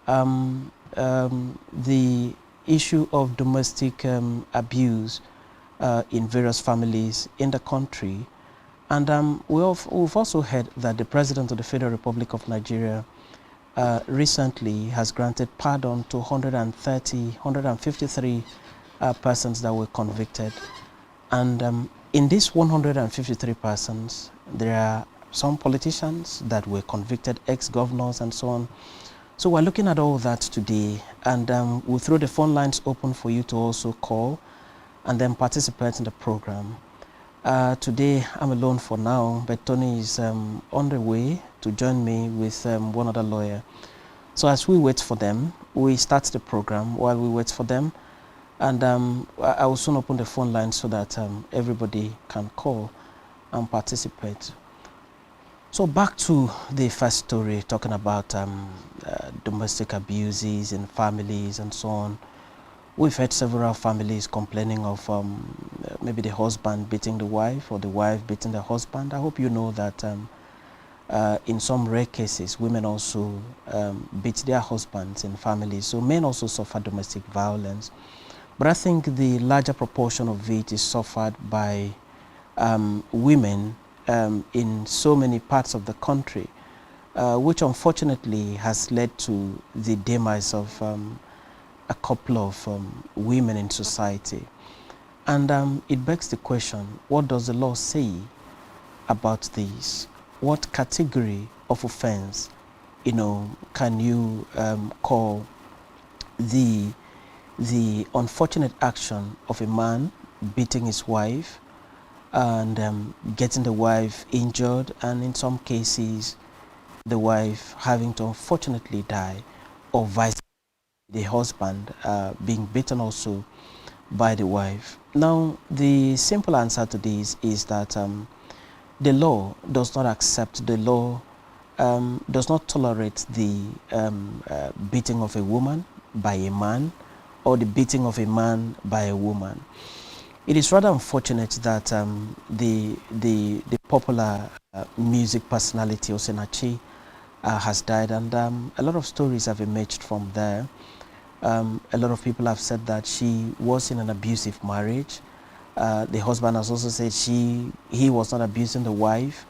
the issue of domestic abuse in various families in the country. And we've also heard that the President of the Federal Republic of Nigeria recently has granted pardon to 153 persons that were convicted. And in these 153 persons, there are some politicians that were convicted, ex-governors and so on. So we're looking at all that today, and we'll throw the phone lines open for you to also call and then participate in the program. Today, I'm alone for now, but Tony is on the way to join me with one other lawyer. So as we wait for them, we start the program while we wait for them. And I will soon open the phone line so that everybody can call and participate. So back to the first story, talking about domestic abuses in families and so on. We've had several families complaining of maybe the husband beating the wife or the wife beating the husband. I hope you know that in some rare cases, women also beat their husbands in families. So men also suffer domestic violence. But I think the larger proportion of it is suffered by women in so many parts of the country, which unfortunately has led to the demise of a couple of women in society. And it begs the question, what does the law say about this? What category of offense, can you call the unfortunate action of a man beating his wife and getting the wife injured, and in some cases the wife having to unfortunately die, or vice versa, the husband being beaten also by the wife. Now, the simple answer to this is that the law does not accept, the law does not tolerate the beating of a woman by a man, or the beating of a man by a woman. It is rather unfortunate that the popular music personality Osinachi has died, and a lot of stories have emerged from there. A lot of people have said that she was in an abusive marriage. The husband has also said he was not abusing the wife,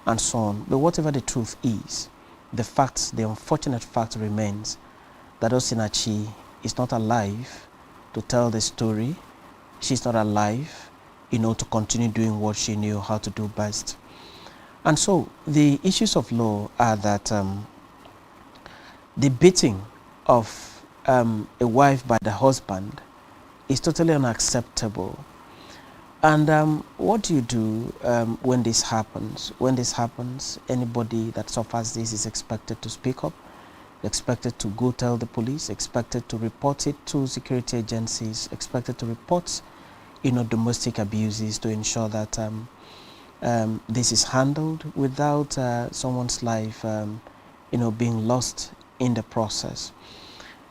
and so on. But whatever the truth is, the unfortunate fact remains that Osinachi is not alive to tell the story. She's not alive, to continue doing what she knew how to do best. And so the issues of law are that the beating of a wife by the husband is totally unacceptable. And what do you do when this happens? When this happens, anybody that suffers this is expected to speak up, expected to go tell the police, expected to report it to security agencies, expected to report, domestic abuses, to ensure that this is handled without someone's life, being lost in the process.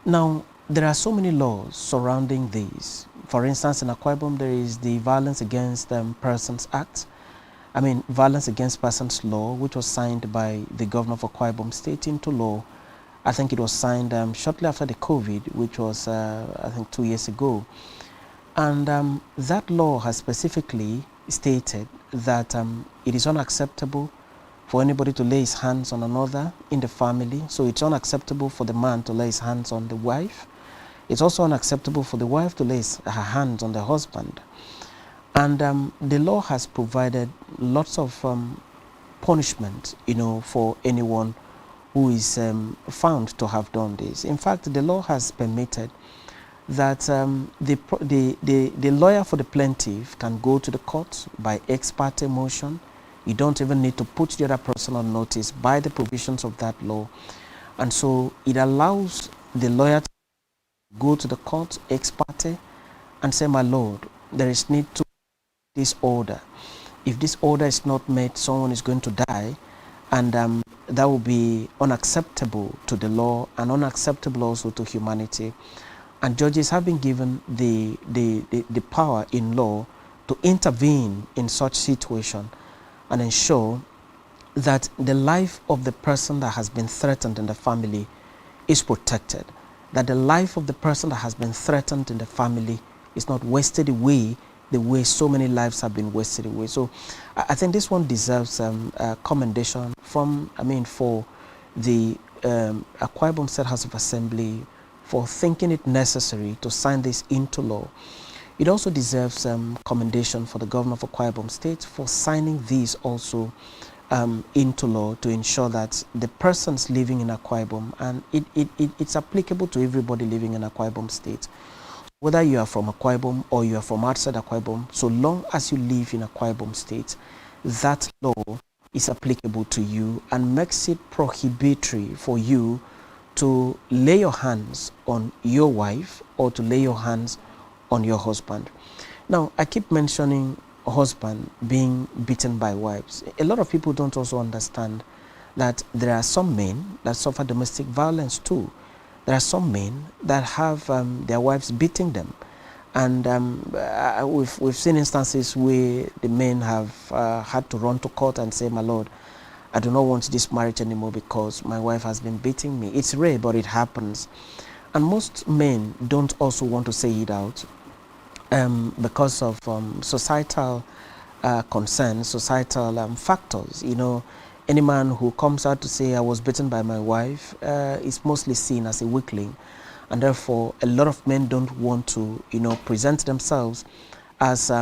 Now, there are so many laws surrounding this. For instance, in Akwa Ibom, there is the Violence Against Persons Act. Violence Against Persons Law, which was signed by the governor of Akwa Ibom State into law. I think it was signed shortly after the COVID, which was, I think, 2 years ago. And that law has specifically stated that it is unacceptable for anybody to lay his hands on another in the family. So it's unacceptable for the man to lay his hands on the wife. It's also unacceptable for the wife to lay her hands on the husband. And the law has provided lots of punishment, for anyone who is found to have done this. In fact, the law has permitted that the lawyer for the plaintiff can go to the court by ex parte motion. You don't even need to put the other person on notice by the provisions of that law. And so it allows the lawyer to go to the court ex parte and say, my lord, there is need to this order. If this order is not met, someone is going to die, and that will be unacceptable to the law and unacceptable also to humanity. And judges have been given the power in law to intervene in such situation and ensure that the life of the person that has been threatened in the family, is protected, that the life of the person that has been threatened in the family is not wasted away the way so many lives have been wasted away. So I think this one deserves commendation from, for the Akwa Ibom State House of Assembly for thinking it necessary to sign this into law. It also deserves commendation for the governor of Akwa Ibom State for signing these also into law to ensure that the persons living in Akwa Ibom, and it's applicable to everybody living in Akwa Ibom State, whether you are from Akwa Ibom or you are from outside Akwa Ibom, so long as you live in Akwa Ibom State, that law is applicable to you and makes it prohibitory for you to lay your hands on your wife or to lay your hands on your husband. Now, I keep mentioning husband being beaten by wives. A lot of people don't also understand that there are some men that suffer domestic violence too. There are some men that have their wives beating them, and we've seen instances where the men have had to run to court and say, "My lord, I do not want this marriage anymore because my wife has been beating me." It's rare, but it happens, and most men don't also want to say it out because of societal concerns, societal factors. You know, any man who comes out to say, "I was beaten by my wife," is mostly seen as a weakling, and therefore a lot of men don't want to, present themselves as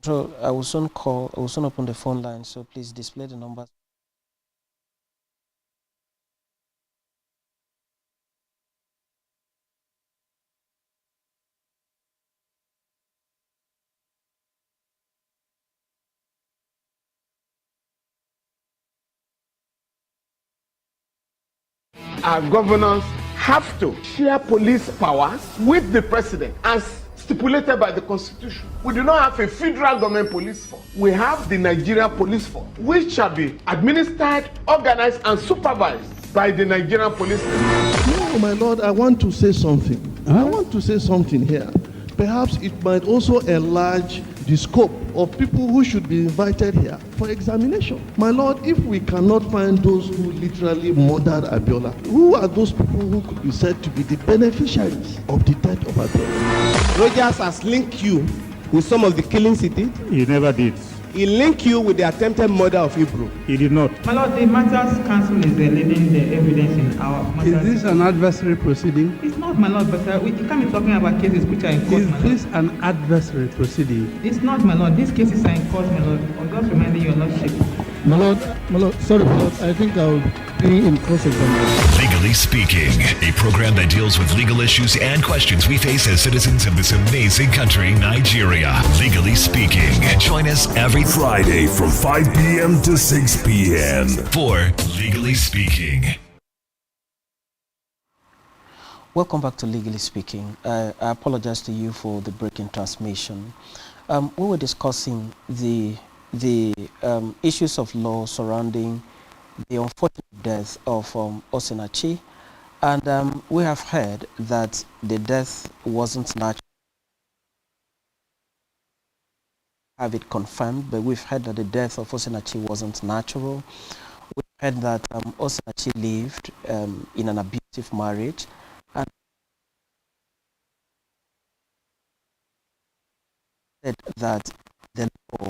so I will soon open the phone line, so please display the numbers. Our governors have to share police powers with the president as stipulated by the constitution. We do not have a federal government police force. We have the Nigerian police force, which shall be administered, organized, and supervised by the Nigerian police force. No, my lord, I want to say something. I want to say something here. Perhaps it might also enlarge the scope of people who should be invited here for examination. My lord, if we cannot find those who literally murdered Abiola, who are those people who could be said to be the beneficiaries of the death of Abiola? Rogers has linked you with some of the killings he did. He never did. he linked you with the attempted murder of Hebrew. He did not. My lord, the Matters Council is leading the evidence in our matters. Is this an adversary proceeding? It's not, my lord, but you can't be talking about cases which are in court. Is this an adversary proceeding? It's not, my lord. These cases are in court, my lord. I'm just reminding your lordship. My lord, sorry, my lord, I think I'll be in cross-examination. Legally Speaking, a program that deals with legal issues and questions we face as citizens of this amazing country, Nigeria. Legally Speaking. Join us every Friday from 5 p.m. to 6 p.m. for Legally Speaking. Welcome back to Legally Speaking. I apologize to you for the break in transmission. We were discussing the issues of law surrounding the unfortunate death of Osinachi, and we have heard that the death wasn't natural. Have it confirmed, but we've heard that the death of Osinachi wasn't natural. We've heard that Osinachi lived in an abusive marriage, and said that the law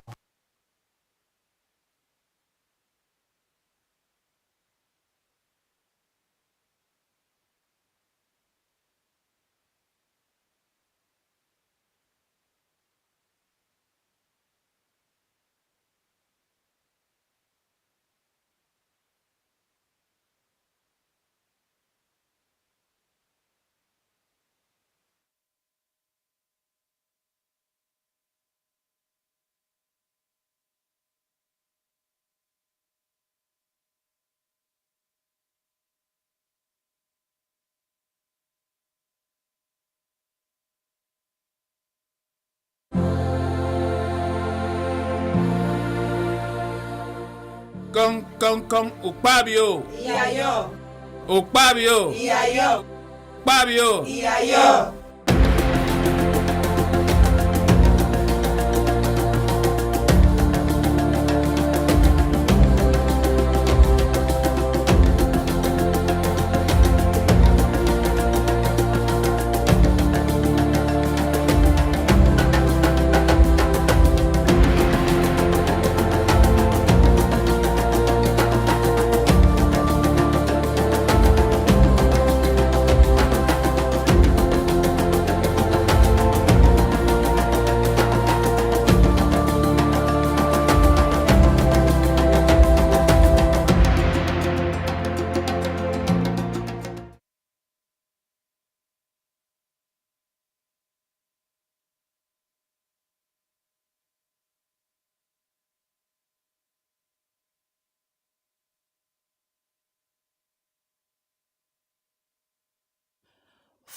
Kong, Ukpabio. Iyayo. Ukpabio. Iyayo. Ukpabio. Iyayo.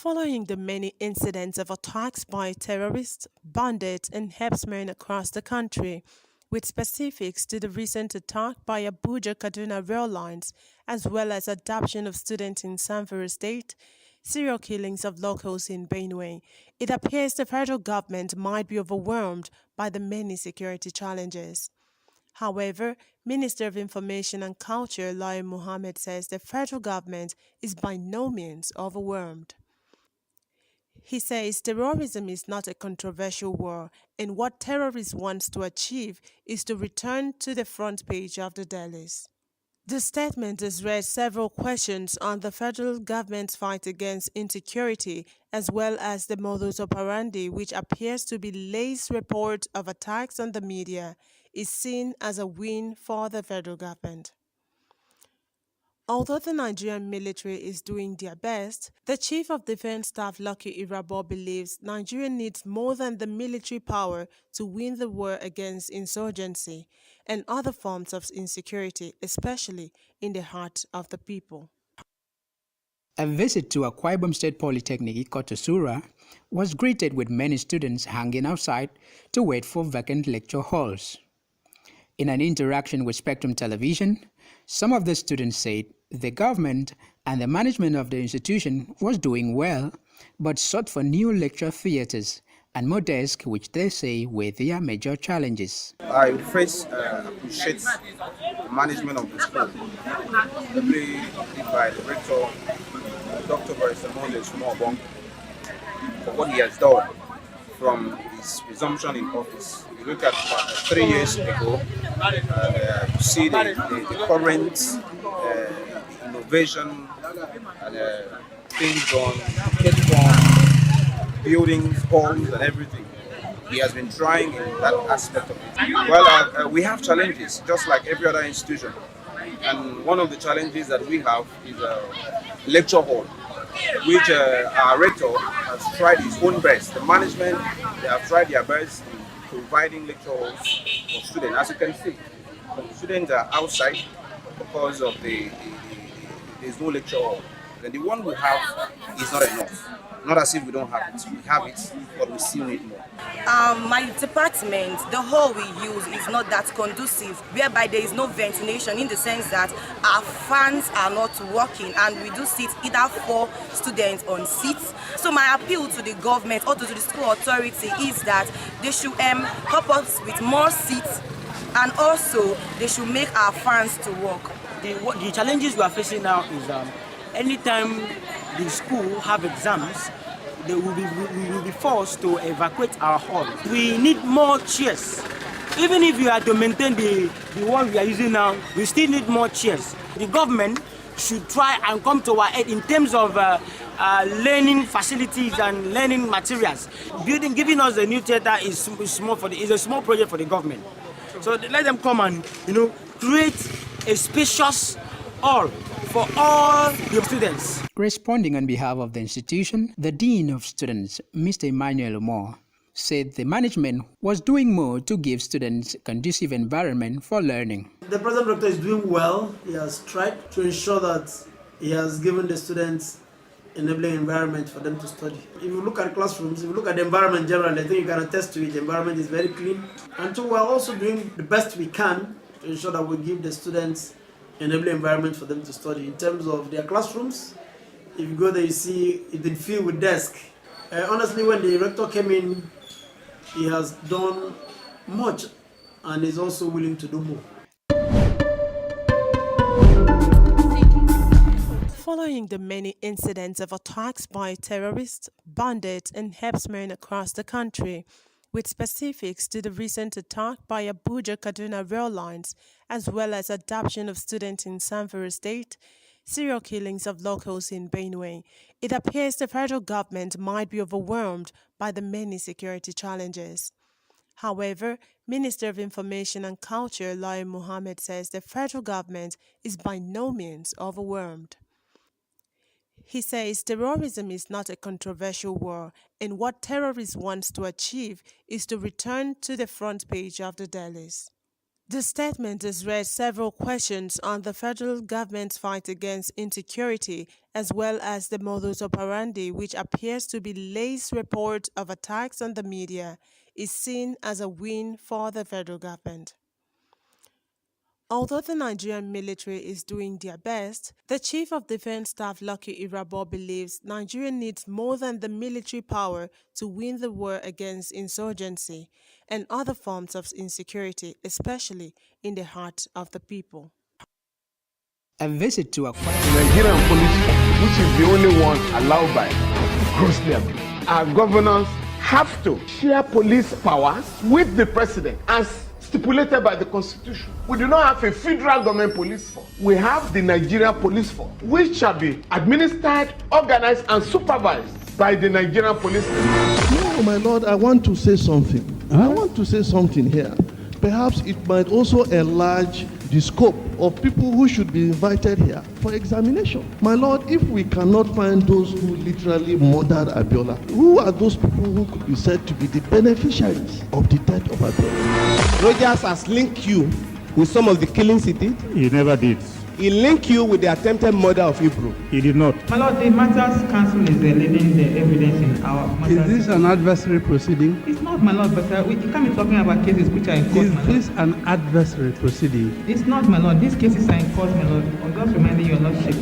Following the many incidents of attacks by terrorists, bandits, and herdsmen across the country, with specifics to the recent attack by Abuja Kaduna Rail Lines, as well as adoption of students in Sanford State, serial killings of locals in Benue, it appears the federal government might be overwhelmed by the many security challenges. However, Minister of Information and Culture Lai Mohammed says the federal government is by no means overwhelmed. He says terrorism is not a controversial war, and what terrorists want to achieve is to return to the front page of the dailies. The statement has raised several questions on the federal government's fight against insecurity, as well as the modus operandi, which appears to be Lay's report of attacks on the media, is seen as a win for the federal government. Although the Nigerian military is doing their best, the Chief of Defense Staff Lucky Irabor believes Nigeria needs more than the military power to win the war against insurgency and other forms of insecurity, especially in the heart of the people. A visit to Akwa Ibom State Polytechnic Ikotosura was greeted with many students hanging outside to wait for vacant lecture halls. In an interaction with Spectrum Television, some of the students said the government and the management of the institution was doing well, but sought for new lecture theatres and more desks, which they say were their major challenges. I first appreciate the management of the school, especially by the rector, Dr. Barrister Moses Mobong, for what he has done from his resumption in office. If you look at 3 years ago, you see the current innovation and things on buildings, halls, and everything. He has been trying in that aspect of it. Well, we have challenges, just like every other institution. And one of the challenges that we have is a lecture hall, which our rector has tried his own best. The management, they have tried their best in providing lecture halls for students. As you can see, the students are outside because of there's no lecture hall. And the one we have is not enough. Not as if we don't have it. We have it, but we still need more. My department, the hall we use is not that conducive, whereby there is no ventilation, in the sense that our fans are not working, and we do sit either 4 students on seats. So my appeal to the government or to the school authority is that they should help us with more seats, and also they should make our fans to work. The challenges we are facing now is anytime the school have exams, we will be forced to evacuate our hall. We need more chairs. Even if we are to maintain the one we are using now, we still need more chairs. The government should try and come to our aid in terms of learning facilities and learning materials. Giving us a new theater is a small project for the government. So let them come and create a spacious hall for all the students. Responding on behalf of the institution, the Dean of Students, Mr. Emmanuel Moore, said the management was doing more to give students a conducive environment for learning. The present rector is doing well. He has tried to ensure that he has given the students enabling environment for them to study. If you look at classrooms, if you look at the environment generally, I think you can attest to it. The environment is very clean. And so we're also doing the best we can to ensure that we give the students enabling environment for them to study. In terms of their classrooms, if you go there, you see it been filled with desks. Honestly, when the rector came in, he has done much and is also willing to do more. Following the many incidents of attacks by terrorists, bandits, and herdsmen across the country, with specifics to the recent attack by Abuja-Kaduna rail lines, as well as adoption of students in Zamfara State, serial killings of locals in Benue, it appears the federal government might be overwhelmed by the many security challenges. However, Minister of Information and Culture Lai Mohammed says the federal government is by no means overwhelmed. He says terrorism is not a controversial war, and what terrorists want to achieve is to return to the front page of the dailies. The statement has raised several questions on the federal government's fight against insecurity, as well as the modus operandi, which appears to be Lay's report of attacks on the media, is seen as a win for the federal government. Although the Nigerian military is doing their best, the Chief of Defense Staff Lucky Irabor believes Nigeria needs more than the military power to win the war against insurgency and other forms of insecurity, especially in the heart of the people. A visit to a Nigerian police, which is the only one allowed by grossly abused. Our governors have to share police powers with the president as stipulated by the Constitution. We do not have a federal government police force. We have the Nigerian police force, which shall be administered, organized, and supervised by the Nigerian police force. No, my lord, I want to say something. I want to say something here. Perhaps it might also enlarge the scope of people who should be invited here for examination. My lord, if we cannot find those who literally murdered Abiola, who are those people who could be said to be the beneficiaries of the death of Abiola? Rogers has linked you with some of the killings he did. He never did. He linked you with the attempted murder of Hebrew. He did not. My Lord, the Matters Council is leading the evidence in our matters. Is this an adversary proceeding? It's not, my Lord, but we can't be talking about cases which are in court. Is this an adversary proceeding? It's not, my Lord. These cases are in court, my Lord. I'm just reminding your Lordship.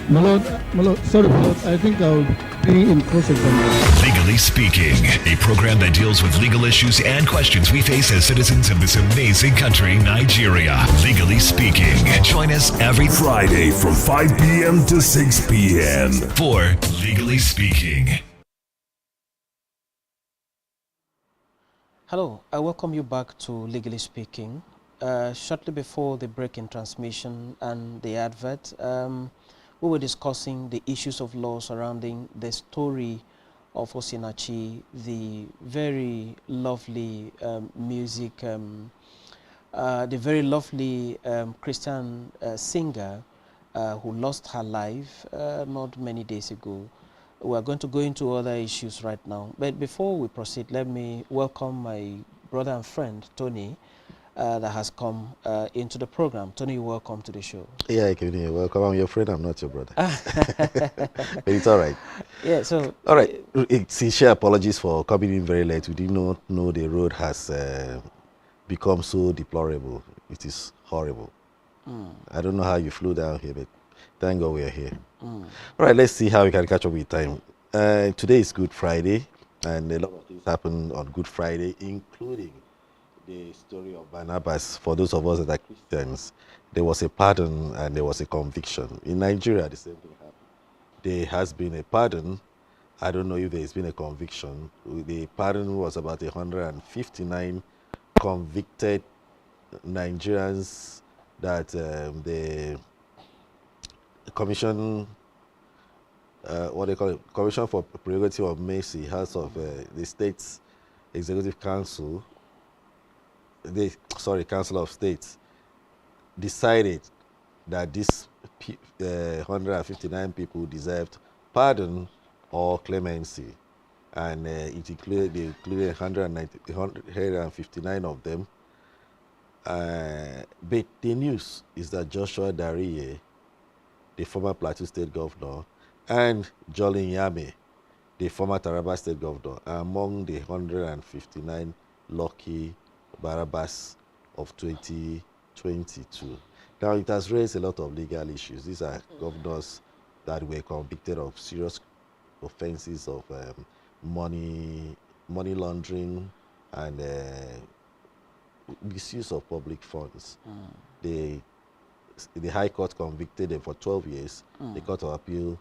My Lord, sorry, my Lord, I think I'll be in cross-examination. Legally Speaking, a program that deals with legal issues and questions we face as citizens of this amazing country, Nigeria. Legally Speaking. Join us every Friday from 5 p.m. to 6 p.m. for Legally Speaking. Hello, I welcome you back to Legally Speaking. Shortly before the break in transmission and the advert, we were discussing the issues of law surrounding the story of Osinachi, the very lovely music, the very lovely Christian singer who lost her life not many days ago. We are going to go into other issues right now. But before we proceed, let me welcome my brother and friend, Tony, that has come into the program. Tony, welcome to the show. Yeah, you're welcome. I'm your friend, I'm not your brother. But it's all right. Yeah, so... All right. Sincere apologies for coming in very late. We did not know the road has become so deplorable. It is horrible. I don't know how you flew down here, but thank God we are here. All right, let's see how we can catch up with time. Today is Good Friday, and a lot of things happen on Good Friday, including the story of Barnabas. For those of us that are Christians, there was a pardon and there was a conviction. In Nigeria, the same thing happened. There has been a pardon. I don't know if there's been a conviction. The pardon was about 159 convicted Nigerians that the commission, what they call it, Commission for Prerogative of Mercy, House of the State's Executive Council, Council of States, decided that these 159 people deserved pardon or clemency, and they included 159 of them. But the news is that Joshua Dariye, the former Plateau State Governor, and Jolin Yame, the former Taraba State Governor, are among the 159 lucky Barabbas of 2022. Now, it has raised a lot of legal issues. These are governors that were convicted of serious offenses of money laundering and misuse of public funds. The High Court convicted them for 12 years. The Court of Appeal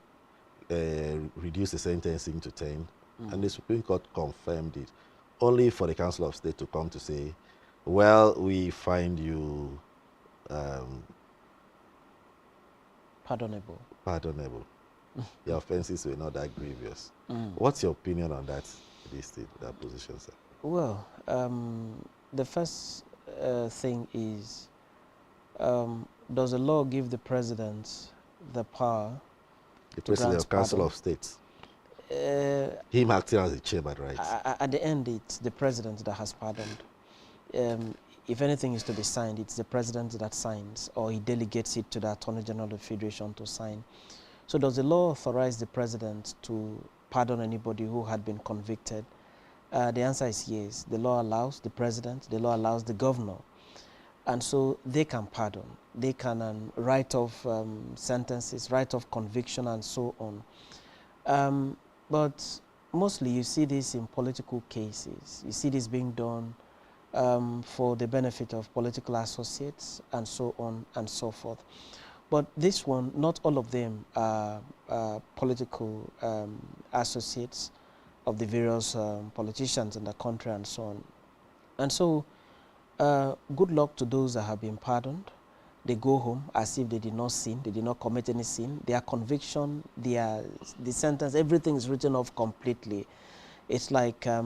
reduced the sentencing to 10, and the Supreme Court confirmed it, only for the Council of State to come to say, well, we find you pardonable. The offenses were not that grievous. What's your opinion on that position, sir? Well, the first thing is, does the law give the president the power? The president of Council of States. Him acting as a chairman, right? At the end, it's the president that has pardoned. If anything is to be signed, it's the president that signs, or he delegates it to the Attorney General of the Federation to sign. So does the law authorize the president to pardon anybody who had been convicted? The answer is yes. The law allows the president, the law allows the governor. And so they can pardon. They can write off sentences, write off conviction, and so on. But mostly you see this in political cases. You see this being done for the benefit of political associates, and so on and so forth. But this one, not all of them are political associates of the various politicians in the country, and so on. And so, good luck to those that have been pardoned. They go home as if they did not sin, they did not commit any sin. Their conviction, the sentence, everything is written off completely. It's like a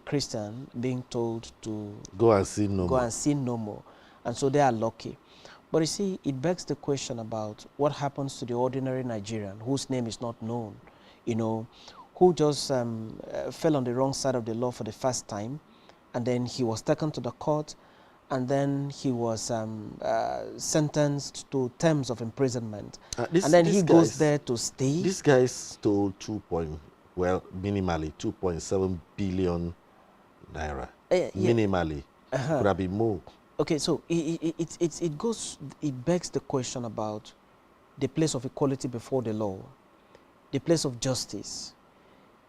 Christian being told to go and sin no more. And so they are lucky. But you see, it begs the question about what happens to the ordinary Nigerian whose name is not known, you know, who just fell on the wrong side of the law for the first time, and then he was taken to the court, and then he was sentenced to terms of imprisonment. And then he goes there to stay. This guy stole minimally 2.7 billion naira. Minimally. Could have been more. Okay, so it begs the question about the place of equality before the law, the place of justice.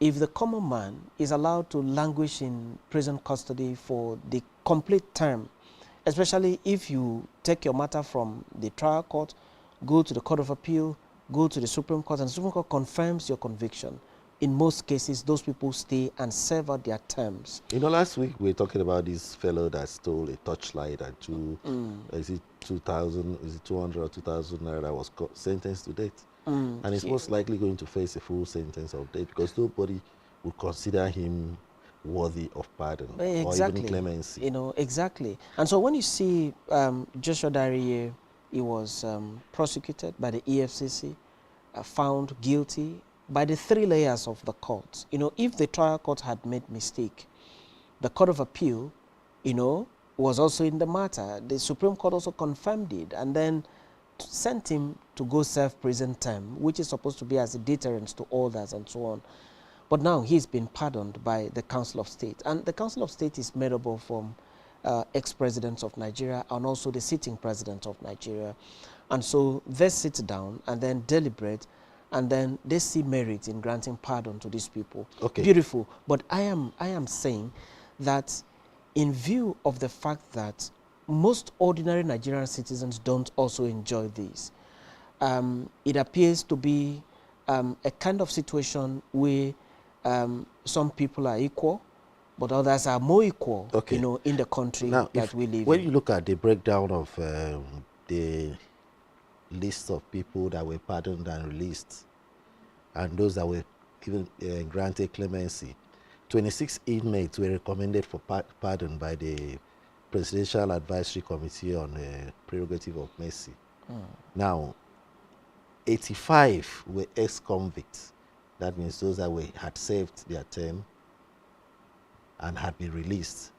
If the common man is allowed to languish in prison custody for the complete term, especially if you take your matter from the trial court, go to the Court of Appeal, go to the Supreme Court, and the Supreme Court confirms your conviction, in most cases, those people stay and serve out their terms. You know, last week we were talking about this fellow that stole a torchlight and is it 2,000, is it 200 or 2,000 naira that was sentenced to death. And he's most likely going to face a full sentence of death because nobody would consider him worthy of pardon or even clemency. You know, exactly. And so when you see Joshua Dariye, he was prosecuted by the EFCC, found guilty by the 3 layers of the court. You know, if the trial court had made mistake, the Court of Appeal, you know, was also in the matter. The Supreme Court also confirmed it and then sent him to go serve prison term, which is supposed to be as a deterrent to others and so on. But now he's been pardoned by the Council of State. And the Council of State is made up of ex-presidents of Nigeria and also the sitting president of Nigeria. And so they sit down and then deliberate, and then they see merit in granting pardon to these people. Okay. Beautiful. But I am saying that in view of the fact that most ordinary Nigerian citizens don't also enjoy this, it appears to be a kind of situation where some people are equal, but others are more equal, you know, in the country that we live in. When you look at the breakdown of the list of people that were pardoned and released, and those that were given granted clemency, 26 inmates were recommended for pardon by the Presidential Advisory Committee on Prerogative of Mercy. Now, 85 were ex-convicts. That means those that had served their term and had been released,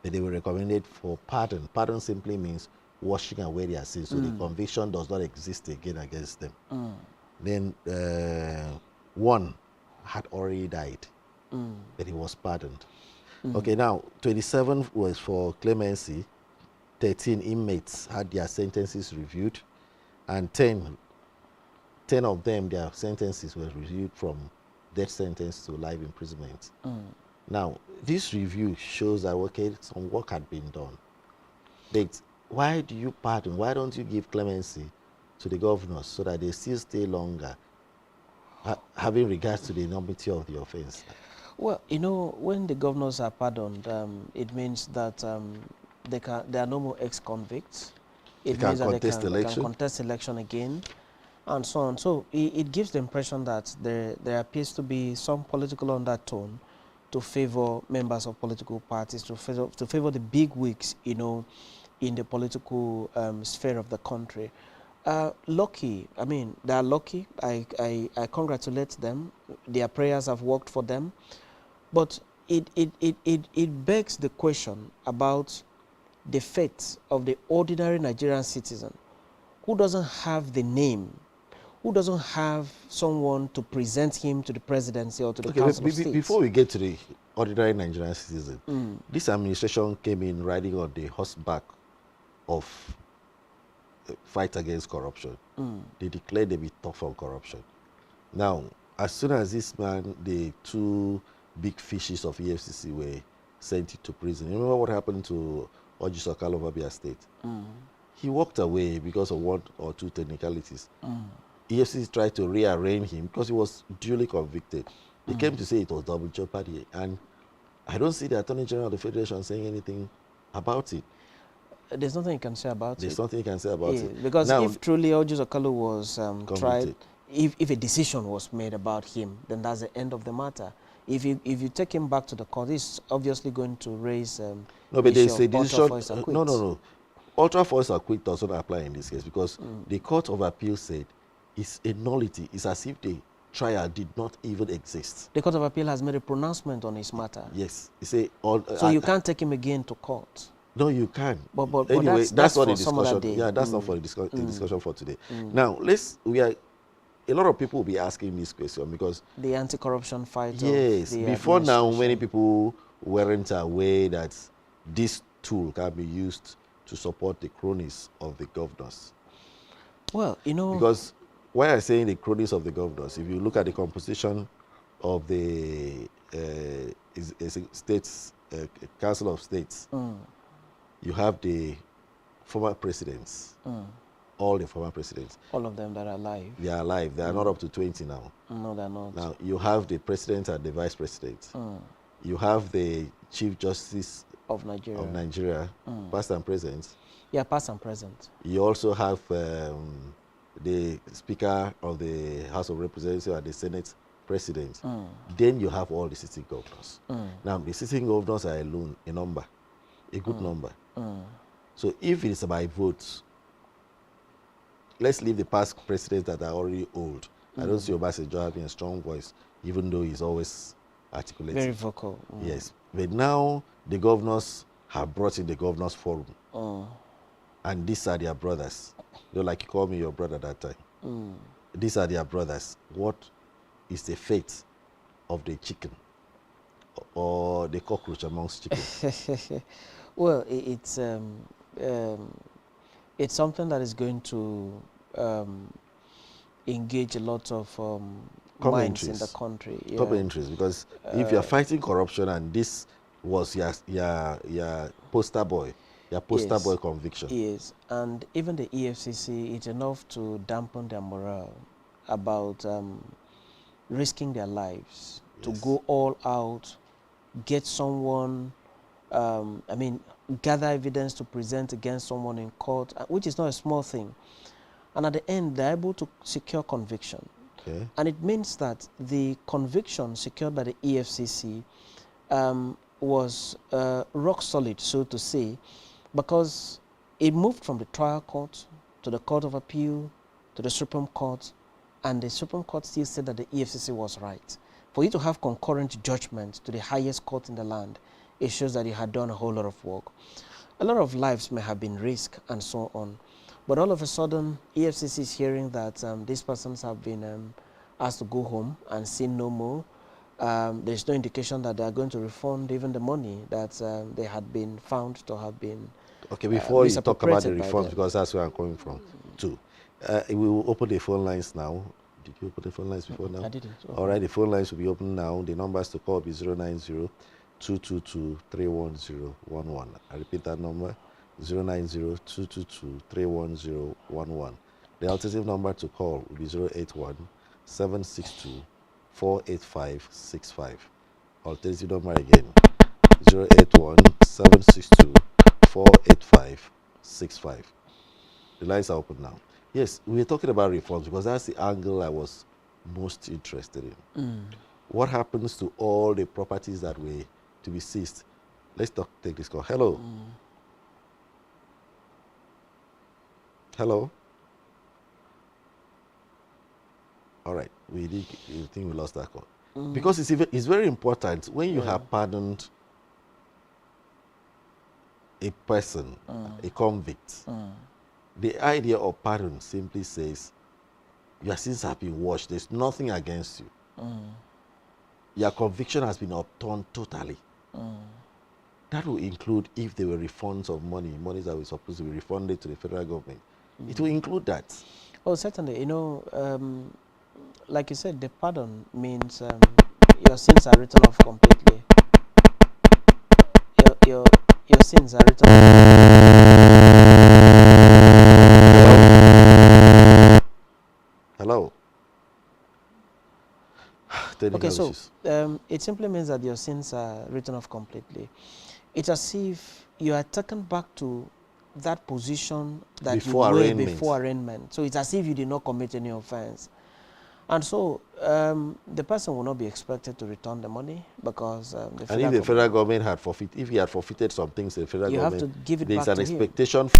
but they were recommended for pardon. Pardon simply means washing away their sins, so the conviction does not exist again against them. Then one had already died, but he was pardoned. Okay, now 27 was for clemency, 13 inmates had their sentences reviewed, and 10 of them, their sentences were reviewed from death sentence to life imprisonment. Now, this review shows that, okay, some work had been done. But why do you pardon? Why don't you give clemency to the governors so that they still stay longer, having regards to the enormity of the offense? Well, you know, when the governors are pardoned, it means that there are no more ex-convicts. It means that they can contest election again, and so on. So it gives the impression that there appears to be some political undertone to favor members of political parties, to favor the big wigs, you know, in the political sphere of the country. Lucky, I mean, they are lucky. I congratulate them. Their prayers have worked for them. But it begs the question about the fate of the ordinary Nigerian citizen who doesn't have the name, who doesn't have someone to present him to the presidency or to the Council of State. Before we get to the ordinary Nigerian citizen, this administration came in riding on the horseback of fight against corruption. They declared they be tough on corruption. Now, as soon as this man, the 2 big fishes of EFCC were sent to prison, you remember what happened to Orji Sokal of Abia State? He walked away because of 1 or 2 technicalities. EFCC tried to rearrange him because he was duly convicted. They came to say it was double jeopardy, and I don't see the Attorney General of the Federation saying anything about it. There's nothing you can say about it. There's nothing you can say about it. Because now, if truly Orji Sokal was tried, if a decision was made about him, then that's the end of the matter. If you take him back to the court, it's obviously going to raise no, but they say decision. No. Ultra force acquit does not apply in this case because the Court of Appeal said it's a nullity. It's as if the trial did not even exist. The Court of Appeal has made a pronouncement on his matter. Yes. Say so you can't take him again to court. No, you can. But anyway, that's not the discussion. Day. Yeah, that's not for the discussion for today. Now, a lot of people will be asking this question because the anti-corruption fight. Yes. Before now, many people weren't aware that this tool can be used to support the cronies of the governors. Well, you know, because why I'm saying the cronies of the governors, if you look at the composition of the states, Council of States, you have the former presidents, all the former presidents. All of them that are alive. They are alive. They are not up to 20 now. No, they're not. Now, you have the president and the vice president. You have the chief justice of Nigeria, past and present. Yeah, past and present. You also have the speaker of the House of Representatives and the Senate president. Then you have all the sitting governors. Now, the sitting governors are alone, a number, a good number. So if it's by votes, let's leave the past presidents that are already old. I don't see Obasanjo having a strong voice, even though he's always articulated. Very vocal. Yes. But now the governors have brought in the governors forum. And these are their brothers. You know, like you called me your brother that time. These are their brothers. What is the fate of the chicken or the cockroach amongst chicken? Well, it's something that is going to engage a lot of minds in the country. Yeah. Commentaries, because if you're fighting corruption and this was your poster boy, your poster boy conviction. Yes, and even the EFCC, it's enough to dampen their morale about risking their lives to go all out, get someone, I mean, gather evidence to present against someone in court, which is not a small thing. And at the end, they're able to secure conviction. Okay. And it means that the conviction secured by the EFCC was rock solid, so to say, because it moved from the trial court to the Court of Appeal to the Supreme Court, and the Supreme Court still said that the EFCC was right. For you to have concurrent judgment to the highest court in the land, it shows that you had done a whole lot of work. A lot of lives may have been risked and so on. But all of a sudden, EFCC is hearing that these persons have been asked to go home and seen no more. There's no indication that they are going to refund even the money that they had been found to have been. Okay, before you talk about the refunds, because that's where I'm coming from, too. We will open the phone lines now. Did you open the phone lines before now? I didn't. All right, the phone lines will be open now. The numbers to call will be 090-222-31011. I repeat that number, 090-222-31011. The alternative number to call will be 081-762-48565. Alternative number again, 081-762-48565. The lines are open now. Yes, we were talking about reforms because that's the angle I was most interested in. What happens to all the properties that were to be seized? Let's take this call. Hello. Hello. All right, we think we lost that call. Because it's very important when you have pardoned a person, a convict. The idea of pardon simply says your sins have been washed. There's nothing against you. Your conviction has been upturned totally. That will include if there were refunds of monies that were supposed to be refunded to the federal government. It will include that. Oh, certainly. You know, like you said, the pardon means your sins are written off completely. Your sins are written off. Hello. Okay, so it simply means that your sins are written off completely. It's as if you are taken back to that position that before you were arraignment. Before arraignment. So it's as if you did not commit any offense. And so the person will not be expected to return the money because and if the federal government had forfeited, if he had forfeited some things, the federal government, have to give it there's back an to expectation.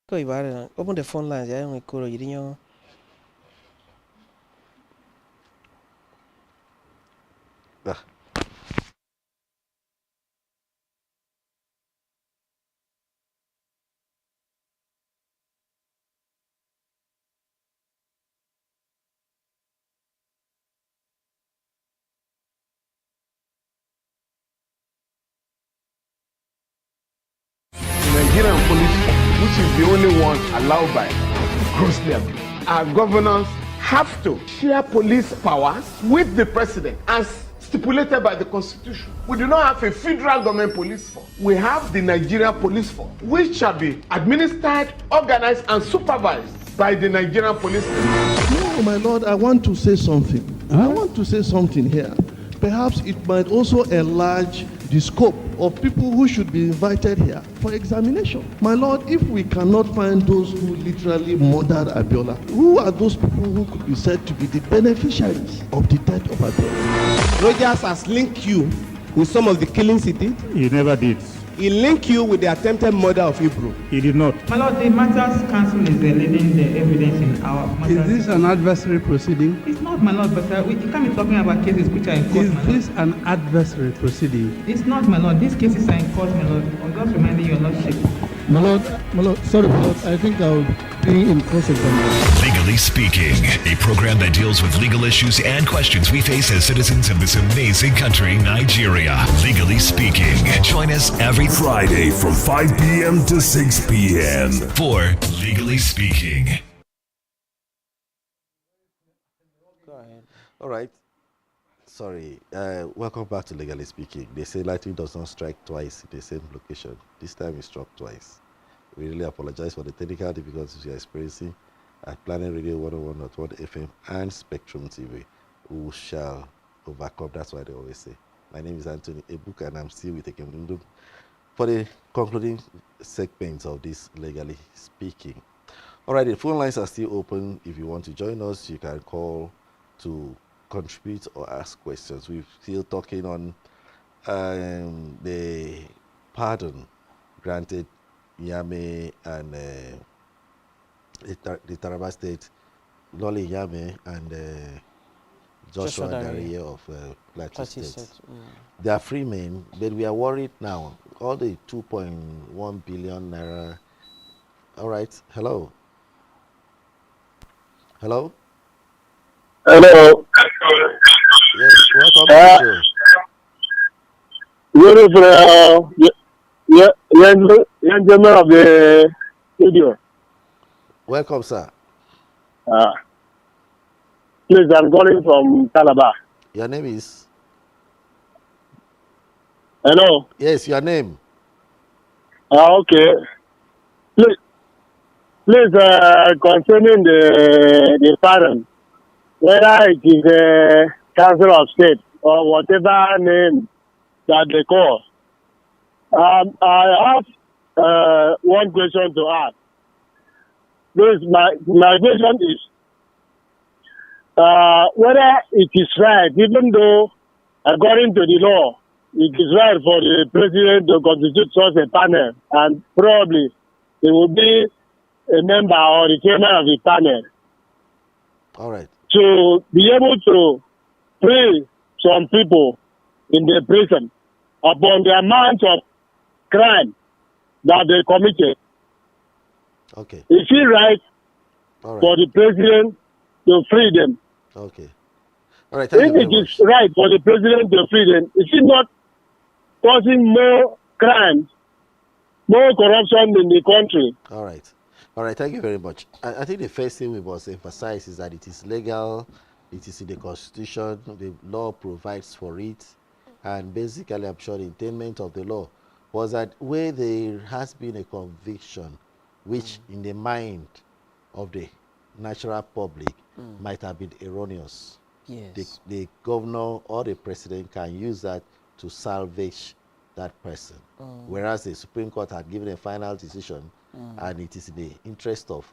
Go Ibarra. Open the phone lines. Yeah, we could. You know. Nigerian police, which is the only one allowed by grossly abused. Our governors have to share police powers with the president as stipulated by the constitution. We do not have a federal government police force. We have the Nigeria police force, which shall be administered, organized, and supervised by the Nigerian police force. No, my lord, I want to say something. I want to say something here. Perhaps it might also enlarge the scope of people who should be invited here for examination. My lord, if we cannot find those who literally murdered Abiola, who are those people who could be said to be the beneficiaries of the death of Abiola? Rogers has linked you with some of the killings he did. He never did. He linked you with the attempted murder of Hebrew. He did not. My lord, the matters council is leading the evidence in our matters. Is this an adversary proceeding? It's not, my lord, but you can't be talking about cases which are in court. Is this an adversary proceeding? It's not, my lord. These cases are in court, my lord. I'm just reminding your lordship. My lord, sorry, my lord, I think I'll be in cross-examination. Legally Speaking, a program that deals with legal issues and questions we face as citizens of this amazing country, Nigeria. Legally Speaking. Join us every Friday from 5 p.m. to 6 p.m. for Legally Speaking. Go ahead. All right. Sorry. Welcome back to Legally Speaking. They say lightning does not strike twice in the same location. This time it struck twice. We really apologize for the technical difficulties we are experiencing at Planet Radio 101.1 FM and Spectrum TV. We shall overcome. That's why they always say. My name is Anthony Ebuka and I'm still with Ekemundum for the concluding segments of this Legally Speaking. All right, the phone lines are still open. If you want to join us, you can call to contribute or ask questions. We're still talking on the pardon granted Yame and the Taraba State, Lolly Yame and Joshua Darie of Plateau State. They are free men, but we are worried now. All the 2.1 billion naira. All right, hello. Hello? Hello. Yes, welcome to the show. Young gentleman of the studio. Welcome, sir. Please, I'm calling from Calabar. Your name is? Hello? Yes, your name. Okay. Please, concerning the parent, whether it is a council of state or whatever name that they call, I have one question to ask. Please, my question is, whether it is right, even though according to the law, it is right for the president to constitute such a panel, and probably he will be a member or the chairman of the panel. All right. To be able to free some people in the prison upon the amount of crime that they committed. Okay. Is it right for the president to free them? Okay. All right. Thank you very If it is right for the president to free them, is it not causing more crimes, more corruption in the country? All right. All right. Thank you very much. I think the first thing we must emphasize is that it is legal. It is in the Constitution. The law provides for it. And basically, I'm sure the intent of the law was that where there has been a conviction, which in the mind of the natural public might have been erroneous. Yes. The governor or the president can use that to salvage that person. Whereas the Supreme Court had given a final decision and it is in the interest of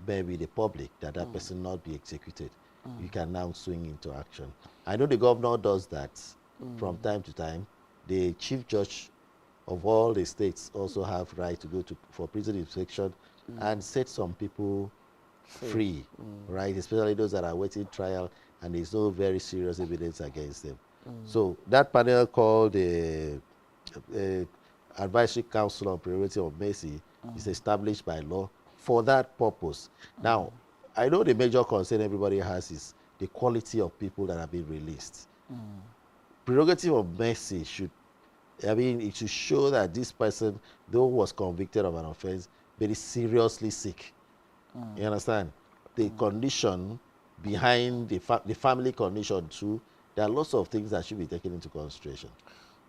maybe the public that that person not be executed. You can now swing into action. I know the governor does that from time to time. The chief judge of all the states also have right to go for prison inspection and set some people free, right? Especially those that are waiting trial and there's no very serious evidence against them. So that panel called the Advisory Council on Prerogative of Mercy is established by law for that purpose. Now, I know the major concern everybody has is the quality of people that have been released. Prerogative of mercy should, it should show that this person, though was convicted of an offense, but is seriously sick. You understand? The condition behind the family condition too, there are lots of things that should be taken into consideration.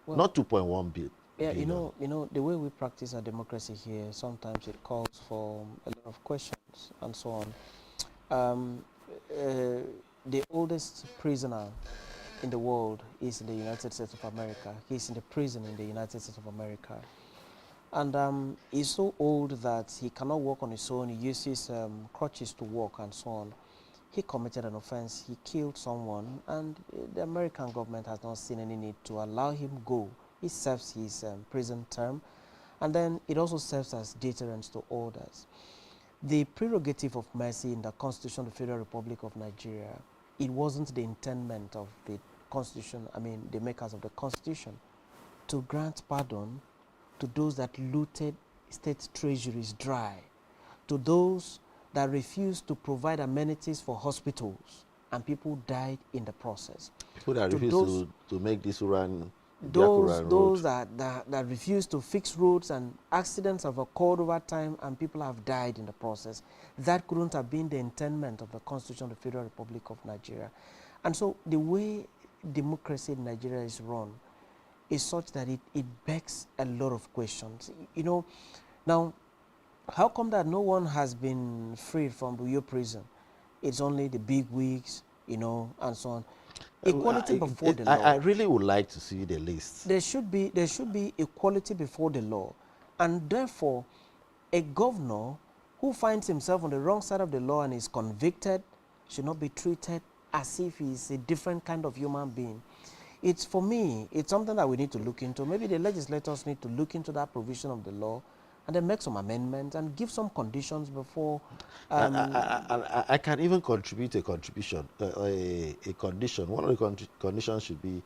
Well, not 2.1 billion. Yeah, you know, the way we practice our democracy here, sometimes it calls for a lot of questions and so on. The oldest prisoner in the world is in the United States of America. He's in the prison in the United States of America. And he's so old that he cannot walk on his own. He uses crutches to walk and so on. He committed an offense. He killed someone, and the American government has not seen any need to allow him go. He serves his prison term, and then it also serves as deterrence to others. The prerogative of mercy in the Constitution of the Federal Republic of Nigeria, it wasn't the intendment of the Constitution, the makers of the Constitution, to grant pardon to those that looted state treasuries dry, to those that refused to provide amenities for hospitals, and people died in the process. People that refused to make this run, those that refused to fix roads, and accidents have occurred over time and people have died in the process. That couldn't have been the intendment of the Constitution of the Federal Republic of Nigeria. And so the way democracy in Nigeria is run is such that it begs a lot of questions. Now, how come that no one has been freed from Buyo prison? It's only the big wigs, and so on. Equality before the law. I really would like to see the list. There should be equality before the law, and therefore, a governor who finds himself on the wrong side of the law and is convicted should not be treated as if he's a different kind of human being. For me, it's something that we need to look into. Maybe the legislators need to look into that provision of the law and then make some amendments and give some conditions before. I can even contribute a condition. One of the conditions should be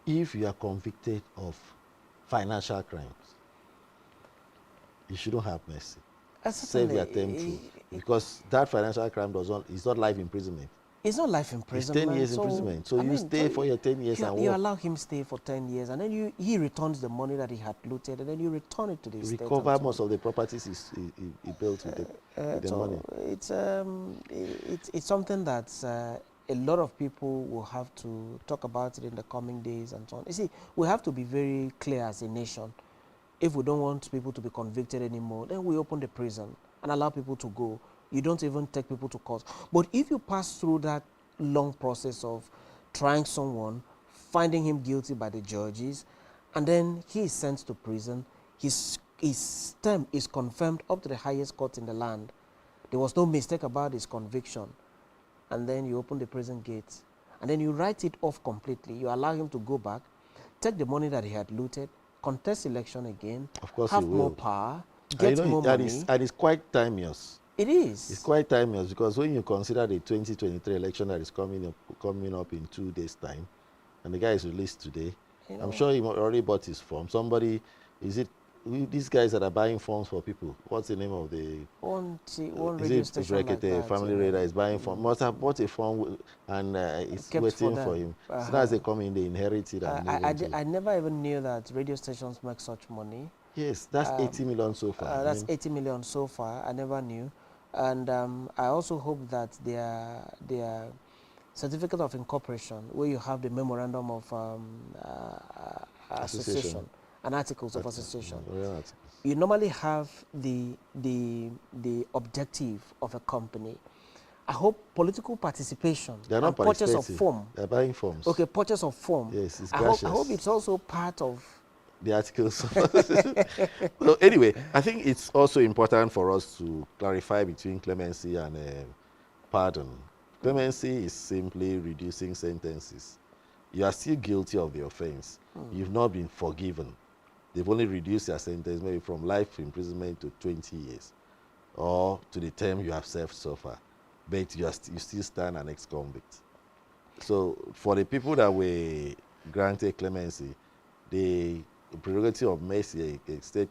if you are convicted of financial crimes, you shouldn't have mercy. Save your time through. Because that financial crime is not life imprisonment. It's not life imprisonment. It's 10 years imprisonment. So you stay for your 10 years and work. You allow him stay for 10 years, and then he returns the money that he had looted, and then you return it to the state. Recover most of the properties he built with the money. It's something that a lot of people will have to talk about it in the coming days and so on. You see, we have to be very clear as a nation. If we don't want people to be convicted anymore, then we open the prison and allow people to go. You don't even take people to court. But if you pass through that long process of trying someone, finding him guilty by the judges, and then he is sent to prison, his term is confirmed up to the highest court in the land. There was no mistake about his conviction. And then you open the prison gates, and then you write it off completely. You allow him to go back, take the money that he had looted, contest election again, of course have more power, get more money. And it's quite timeless. It is. It's quite timeless because when you consider the 2023 election that is coming up in 2 days' time, and the guy is released today, I'm sure he already bought his form. Somebody, these guys that are buying forms for people, what's the name of the... One radio station like that, Family Radar is buying form. Must have bought a form and it's waiting for him. So as they come in, they inherit it. I never even knew that radio stations make such money. Yes, that's 80 million so far. That's 80 million so far. I never knew. And I also hope that their certificate of incorporation, where you have the memorandum of association and articles of association, you normally have the objective of a company. I hope political participation and purchase of form. They're buying forms. Okay, purchase of form. Yes, it's I hope it's also part of the articles. So anyway, I think it's also important for us to clarify between clemency and pardon. Clemency is simply reducing sentences. You are still guilty of the offense. You've not been forgiven. they've only reduced their sentence maybe from life imprisonment to 20 years, or to the term you have served so far, but you still stand an ex-convict. So for the people that were granted clemency, the prerogative of mercy, state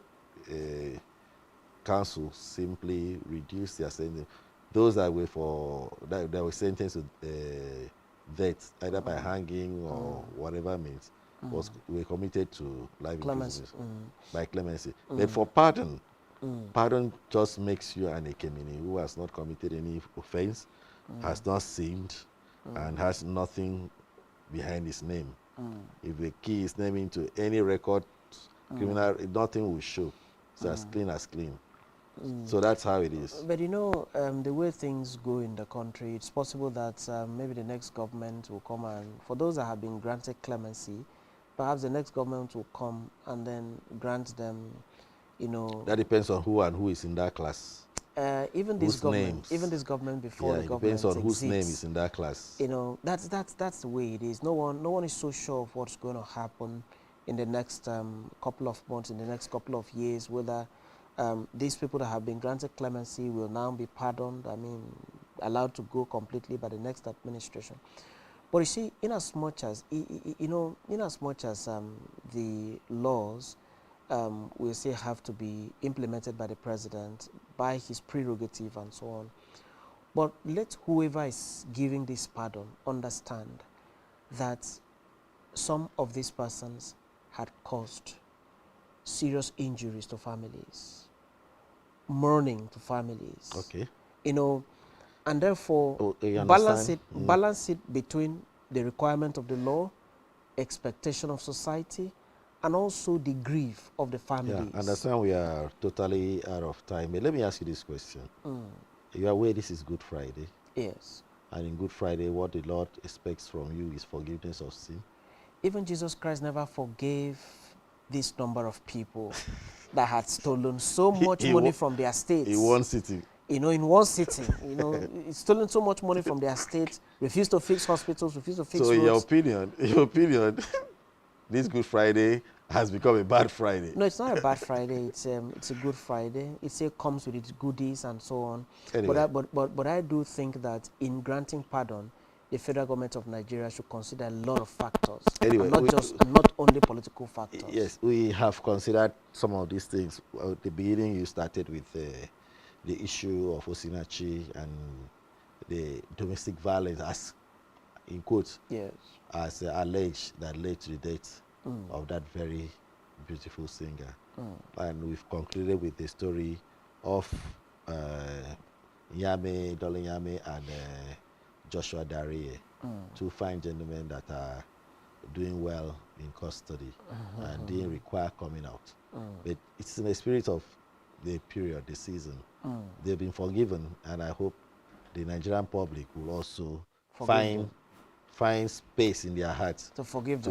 council simply reduced their sentence. Those that were sentenced to death, either by hanging or whatever means, were committed to life imprisonment by clemency. But for pardon, pardon just makes you an ekemini who has not committed any offense, has not sinned, and has nothing behind his name. If we key his name into any record, criminal, nothing will show. It's as clean as clean. So that's how it is. But you know, the way things go in the country, it's possible that maybe the next government will come, and for those that have been granted clemency, perhaps the next government will come and then grant them, you know. That depends on who and who is in that class. Even this government before the government depends on exists, whose name is in that class. You know, that's the way it is. No one is so sure of what's going to happen in the next couple of months, in the next couple of years, whether these people that have been granted clemency will now be pardoned, allowed to go completely by the next administration. But you see, in as much as the laws will say have to be implemented by the president, by his prerogative and so on, but let whoever is giving this pardon understand that some of these persons had caused serious injuries to families, mourning to families. Okay. You know, and therefore balance it between the requirement of the law, expectation of society, and also the grief of the families. Yeah, understand we are totally out of time. But let me ask you this question. You are aware this is Good Friday? Yes. And in Good Friday, what the Lord expects from you is forgiveness of sin. Even Jesus Christ never forgave this number of people that had stolen so much money from their states. In one sitting. You know, in one sitting. You know, it's stolen so much money from their states, refused to fix hospitals, refused to fix roads. So in your opinion, this Good Friday has become a bad Friday. No, it's not a bad Friday. It's a Good Friday. It comes with its goodies and so on. Anyway. But I do think that in granting pardon, the federal government of Nigeria should consider a lot of factors, anyway, and not only political factors. Yes, we have considered some of these things. At the beginning, you started with the issue of Osinachi and the domestic violence, as in quotes, yes, as alleged that led to the death of that very beautiful singer. And we've concluded with the story of Yame, Dolly Yame, and Joshua Darie, two fine gentlemen that are doing well in custody and didn't require coming out. But it's in the spirit of the period, the season. They've been forgiven, and I hope the Nigerian public will also find space in their hearts to forgive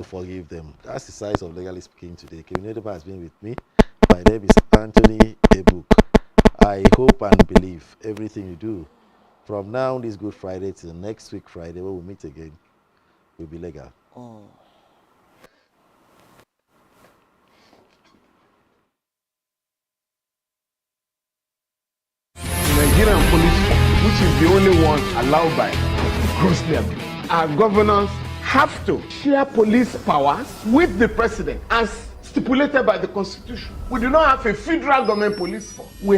them. That's the size of Legally Speaking today. Kevin Edeba has been with me. My name is Anthony Ebuk. I hope and believe everything you do from now this Good Friday till next week Friday, when we meet again, will be legal. Nigerian police force, which is the only one allowed by grossly abused. Our governors have to share police powers with the president as stipulated by the Constitution. We do not have a federal government police force. We